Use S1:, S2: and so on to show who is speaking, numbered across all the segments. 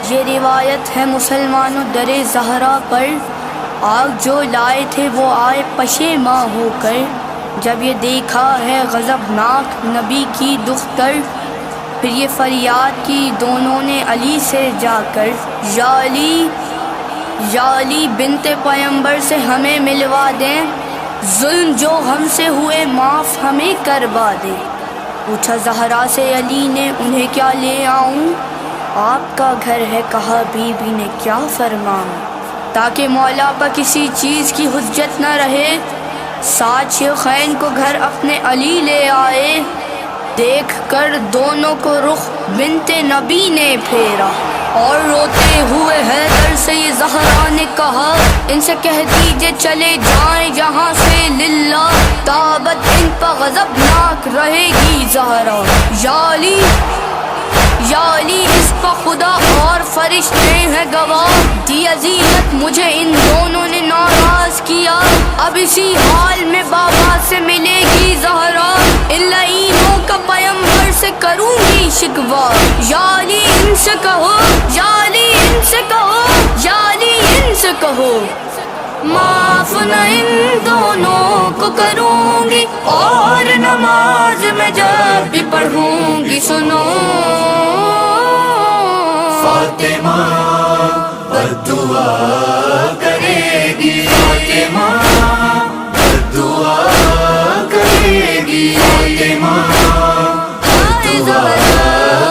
S1: یہ روایت ہے مسلمانوں در زہرا پر، آگ جو لائے تھے وہ آئے پشیماں ہو کر، جب یہ دیکھا ہے غضبناک نبی کی دختر، پھر یہ فریاد کی دونوں نے علی سے جا کر، یا علی بنت پیمبر سے ہمیں ملوا دیں، ظلم جو ہم سے ہوئے معاف ہمیں کروا دے۔ پوچھا زہرا سے علی نے انہیں کیا لے آؤں، آپ کا گھر ہے کہا بی بی نے کیا فرماؤں، تاکہ مولا پر کسی چیز کی حجت نہ رہے، سات شیخین کو گھر اپنے علی لے آئے، دیکھ کر دونوں کو رخ بنت نبی نے پھیرا، اور روتے ہوئے حیدر سے یہ زہرا نے کہا، ان سے کہہ دیجئے چلے جائیں جہاں سے للہ، تابت ان پر غضبناک رہے گی زہرا، یا علی اس پر خدا اور فرشتے ہیں گواہ، دی اذیت مجھے ان دونوں نے ناراض کیا، اب اسی حال میں بابا سے ملے گی زہرا، ان لعینوں کا پیمبر سے کروں گی شکوہ، یا علی ان سے کہو، یا علی ان سے کہو، یا علی ان سے کہو، معاف نہ ان دونوں کو کروں گی، اور نماز میں جب بھی پڑھوں گی سنو،
S2: فاطمہ بددعا کرے گی، فاطمہ بددعا کرے گی، فاطمہ بددعا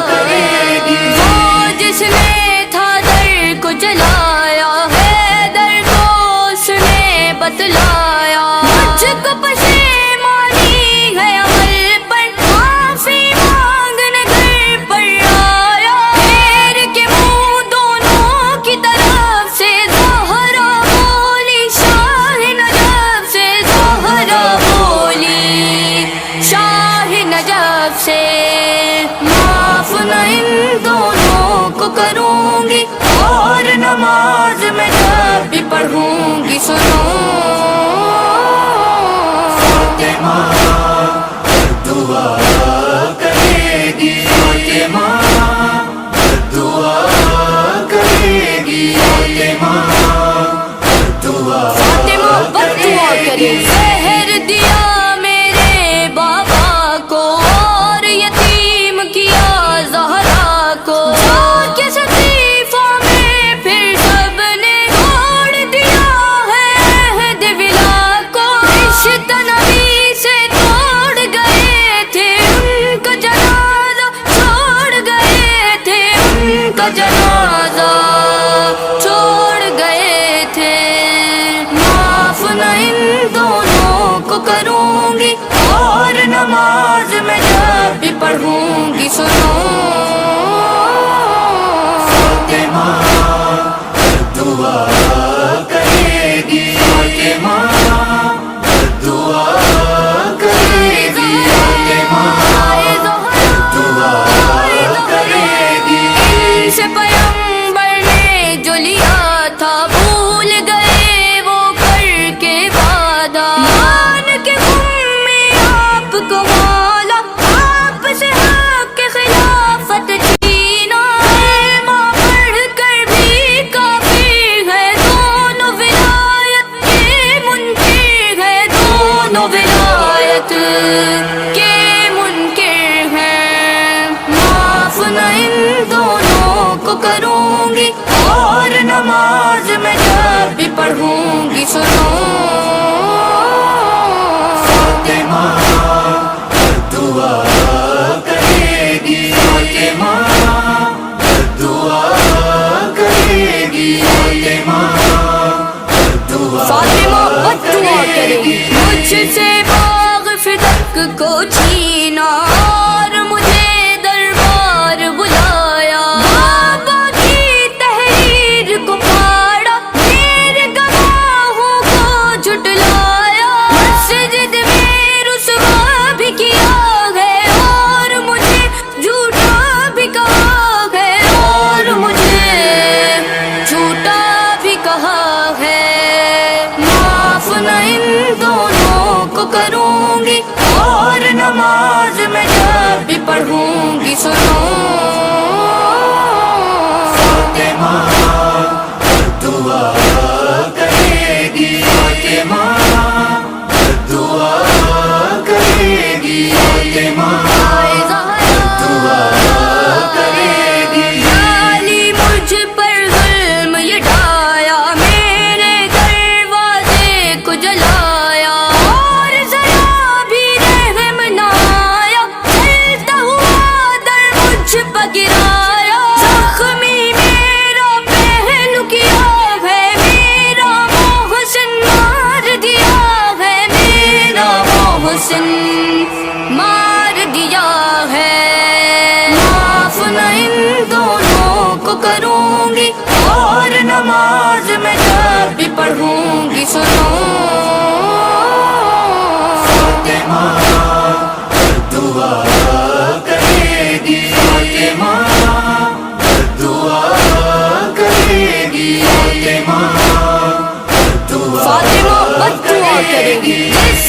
S2: کرے گی،
S1: وہ جس نے تھا در کو جلایا ہے، در کو اس نے بتلایا، مجھ کو پشیمانی ہے عمل پر، معافی مانگنے گھر پر آیا، پھر کے منہ دونوں کی طرف سے زہرا بولی، شاہ نجف سے زہرا بولی، شاہ نجف سے، معاف نہ ان دونوں کو کروں گی، اور نماز میں جب بھی پڑھوں گی سنو،
S2: فاطمہ بددعا کرے گی، فاطمہ بددعا کرے گی، فاطمہ بددعا
S1: بددعا کرے، زہر دیا میرے بابا کو، اور یتیم کیا زہرا کو، جا کے صدیفہ میں پھر سب نے توڑ دیا ہے عہد ولا کو، رشتہ نبی سے توڑ گئے تھے ان کا جنازہ، چھوڑ گئے تھے ان کا جنازہ، چھوڑ گئے تھے، معاف نہ ان دونوں کو کروں گی، اور نماز میں جب بھی پڑھوں گی سنو،
S2: فاطمہ بددعا کرے گی، فاطمہ بددعا کرے گی، فاطمہ بددعا کرے گی،
S1: ان سے پیغمبر نے جو لیا تھا بھول گئے وہ کر کے وعدہ، مان کے تم میں آپ کو مولا، آپ سے حق کے خلافت چھینا، علماء پڑھ کر بھی کافر ہے، دونوں ولایت کے منکر ہے، دونوں ولایت کے منکر ہیں، معاف نہ ان دونوں کو کروں گی، اور نماز میں جب بھی پڑھوں گی سنو،
S2: فاطمہ بددعا کرے گی، فاطمہ بددعا کرے گی، فاطمہ بددعا
S1: فاطمہ بددعا کرے گی، مجھ سے باغ فدق کو چھینا، اور مجھے دربار بلایا، بابا کی تحریر کو پھاڑا، میرے گواہوں کو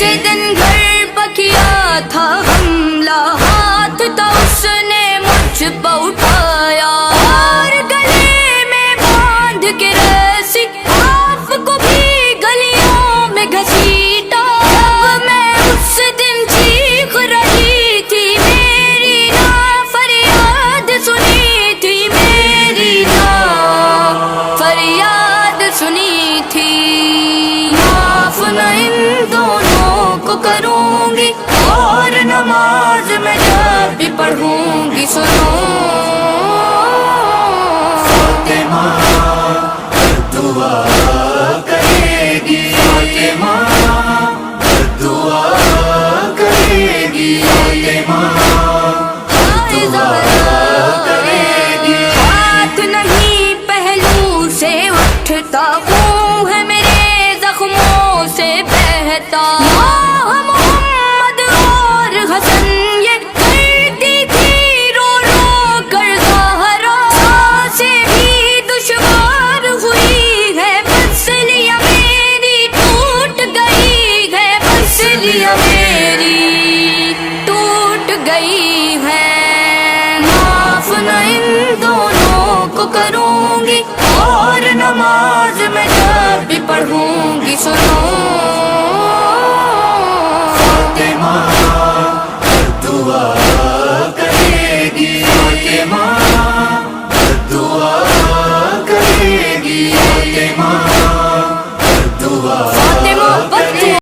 S1: کسی دن گھر بکیا تھا حملہ، ہاتھ تھا اس نے مجھ پہ اٹھایا، اور گلے میں باندھ کے رسی آپ کو بھی گلیوں میں گھسیٹا۔ جب میں اس دن چیخ رہی تھی میری نا فریاد سنی تھی، میری نا فریاد سنی تھی۔ معاف نہ ان دونوں کو کروں گی، اور نماز میں جب بھی پڑھوں گی سنو
S2: فاطمہ دعا کرے گی، فاطمہ دعا کرے گی، فاطمہ کرے گی۔
S1: ہاتھ نہیں پہلو سے اٹھتا، خون ہے میرے زخموں سے بہتا، محمد اور حسن یہ کرتی تھی رو رو کر ظاہرا، سانسیں بھی دشوار ہوئی ہے، پسلیاں میری ٹوٹ گئی ہے، پسلیاں میری ٹوٹ گئی ہے۔ معاف نہ ان دونوں کو کروں گی، اور نماز میں جب بھی پڑھوں گی سنو
S2: فاطمہ دعا